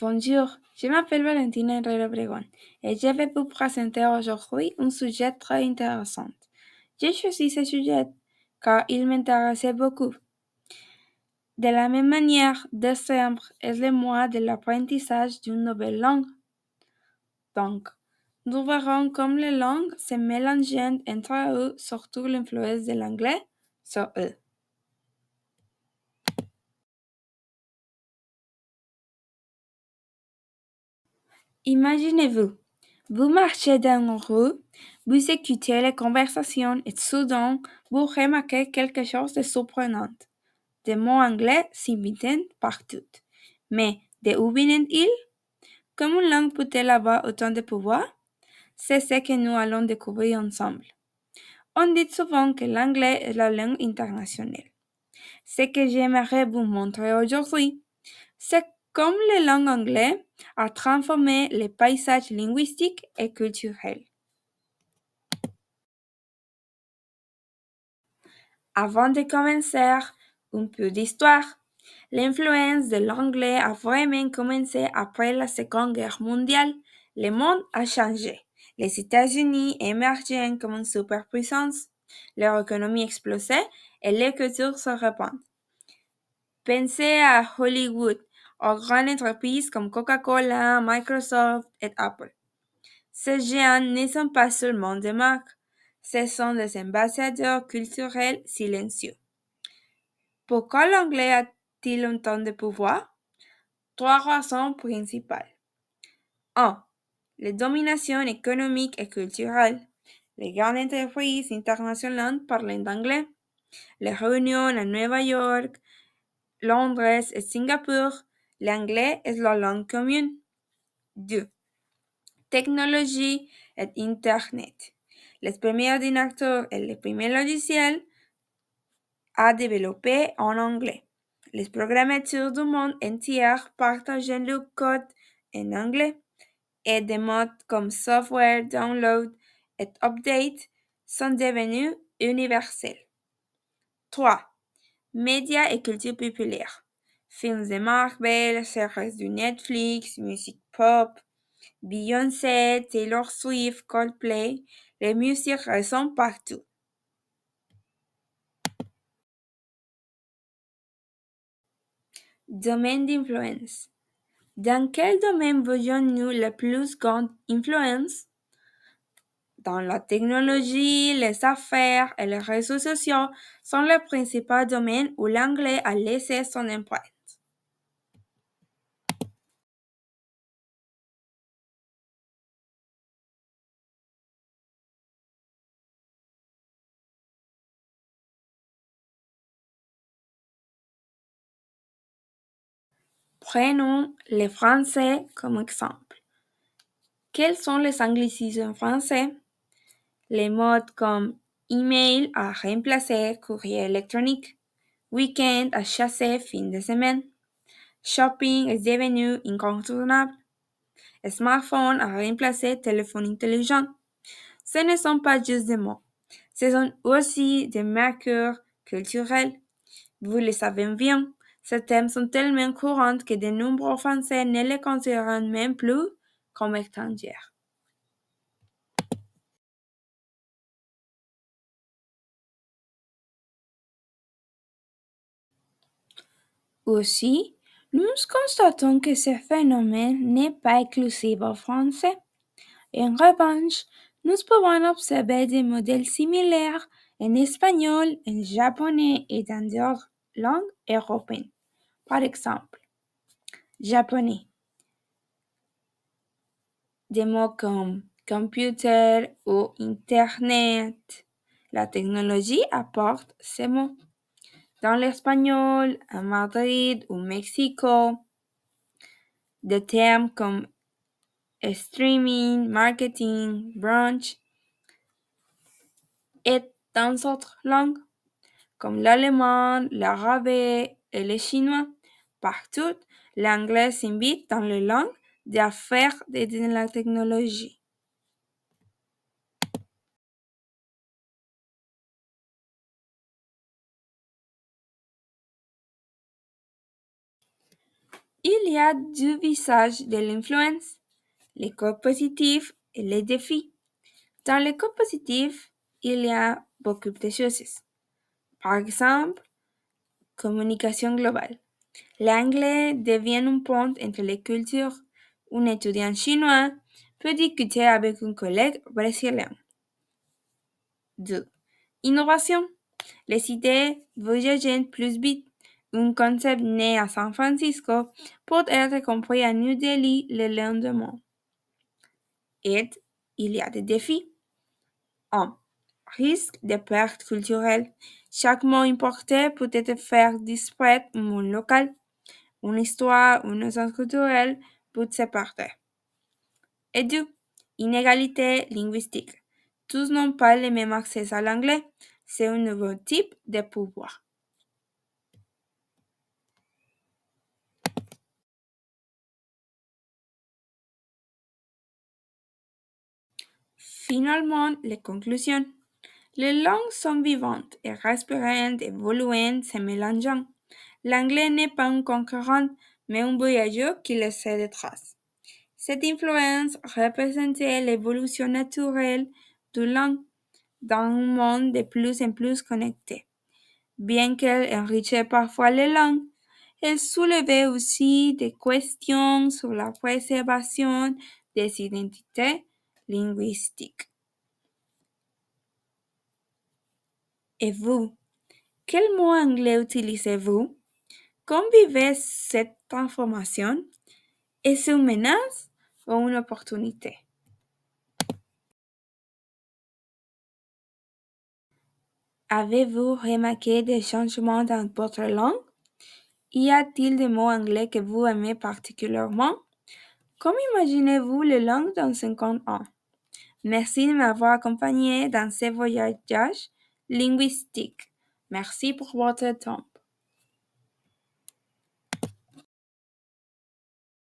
Bonjour, je m'appelle Valentina Herrera Obregón et je vais vous présenter aujourd'hui un sujet très intéressant. J'ai choisi ce sujet car il m'intéressait beaucoup. De la même manière, décembre est le mois de l'apprentissage d'une nouvelle langue. Donc, nous verrons comme les langues se mélangent entre eux, surtout l'influence de l'anglais sur eux. Imaginez-vous, vous marchez dans une rue, vous écoutez les conversations et soudain, vous remarquez quelque chose de surprenant. Des mots anglais s'imitent partout. Mais d'où viennent-ils? Comment une langue peut-elle avoir autant de pouvoir? C'est ce que nous allons découvrir ensemble. On dit souvent que l'anglais est la langue internationale. Ce que j'aimerais vous montrer aujourd'hui, c'est comme la langue anglaise a transformé les paysages linguistiques et culturels. Avant de commencer, un peu d'histoire. L'influence de l'anglais a vraiment commencé après la Seconde Guerre mondiale. Le monde a changé. Les États-Unis émergeaient comme une superpuissance. Leur économie explosait et les cultures se répandent. Pensez à Hollywood, aux grandes entreprises comme Coca-Cola, Microsoft et Apple. Ces géants ne sont pas seulement des marques, ce sont des ambassadeurs culturels silencieux. Pourquoi l'anglais a-t-il autant de pouvoir? Trois raisons principales. 1. La domination économique et culturelle. Les grandes entreprises internationales parlent anglais. Les réunions à New York, Londres et Singapour, l'anglais est la langue commune. 2. Technologie et Internet. Les premiers ordinateurs et les premiers logiciels a développé en anglais. Les programmateurs du monde entier partagent le code en anglais et des modes comme software, download et update sont devenus universels. 3. Médias et culture populaire. Films de Marvel, séries de Netflix, musique pop, Beyoncé, Taylor Swift, Coldplay, les musiques résonnent partout. Domaine d'influence. Dans quel domaine voyons-nous la plus grande influence? Dans la technologie, les affaires et les réseaux sociaux sont les principaux domaines où l'anglais a laissé son empreinte. Prenons le français comme exemple. Quels sont les anglicismes français? Les mots comme email a remplacé courrier électronique, week-end a chassé fin de semaine, shopping est devenu incontournable, smartphone a remplacé téléphone intelligent. Ce ne sont pas juste des mots, ce sont aussi des marqueurs culturels. Vous le savez bien, ces thèmes sont tellement courants que de nombreux Français ne les considèrent même plus comme étrangers. Aussi, nous constatons que ce phénomène n'est pas exclusif au français. En revanche, nous pouvons observer des modèles similaires en espagnol, en japonais et dans d'autres langues européennes. Par exemple, japonais. Des mots comme computer ou internet. La technologie apporte ces mots. Dans l'espagnol, à Madrid ou Mexico, des termes comme streaming, marketing, brunch et dans d'autres langues comme l'allemand, l'arabe et le chinois. Partout, l'anglais s'invite dans les langues d'affaires et de la technologie. Il y a deux visages de l'influence, les côtés positifs et les défis. Dans les côtés positifs, il y a beaucoup de choses. Par exemple, communication globale. L'anglais devient un pont entre les cultures. Un étudiant chinois peut discuter avec un collègue brésilien. 2. Innovation. Les idées voyagent plus vite. Un concept né à San Francisco peut être compris à New Delhi le lendemain. Et il y a des défis. 1. Risque de perte culturelle. Chaque mot importé peut être faire disparaître un mot local. Une histoire, une essence culturelle peut se perdre. Et 2. Inégalité linguistique. Tous n'ont pas le même accès à l'anglais. C'est un nouveau type de pouvoir. Finalement, les conclusions. Les langues sont vivantes et respirantes, évoluant, se mélangeant. L'anglais n'est pas un concurrent, mais un voyageur qui laisse des traces. Cette influence représentait l'évolution naturelle de langue dans un monde de plus en plus connecté. Bien qu'elle enrichisse parfois les langues, elle soulevait aussi des questions sur la préservation des identités linguistiques. Et vous, quel mot anglais utilisez-vous? Comment vivez cette transformation? Est-ce une menace ou une opportunité? Avez-vous remarqué des changements dans votre langue? Y a-t-il des mots anglais que vous aimez particulièrement? Comment imaginez-vous les langues dans 50 ans? Merci de m'avoir accompagné dans ce voyage linguistique. Merci pour votre temps.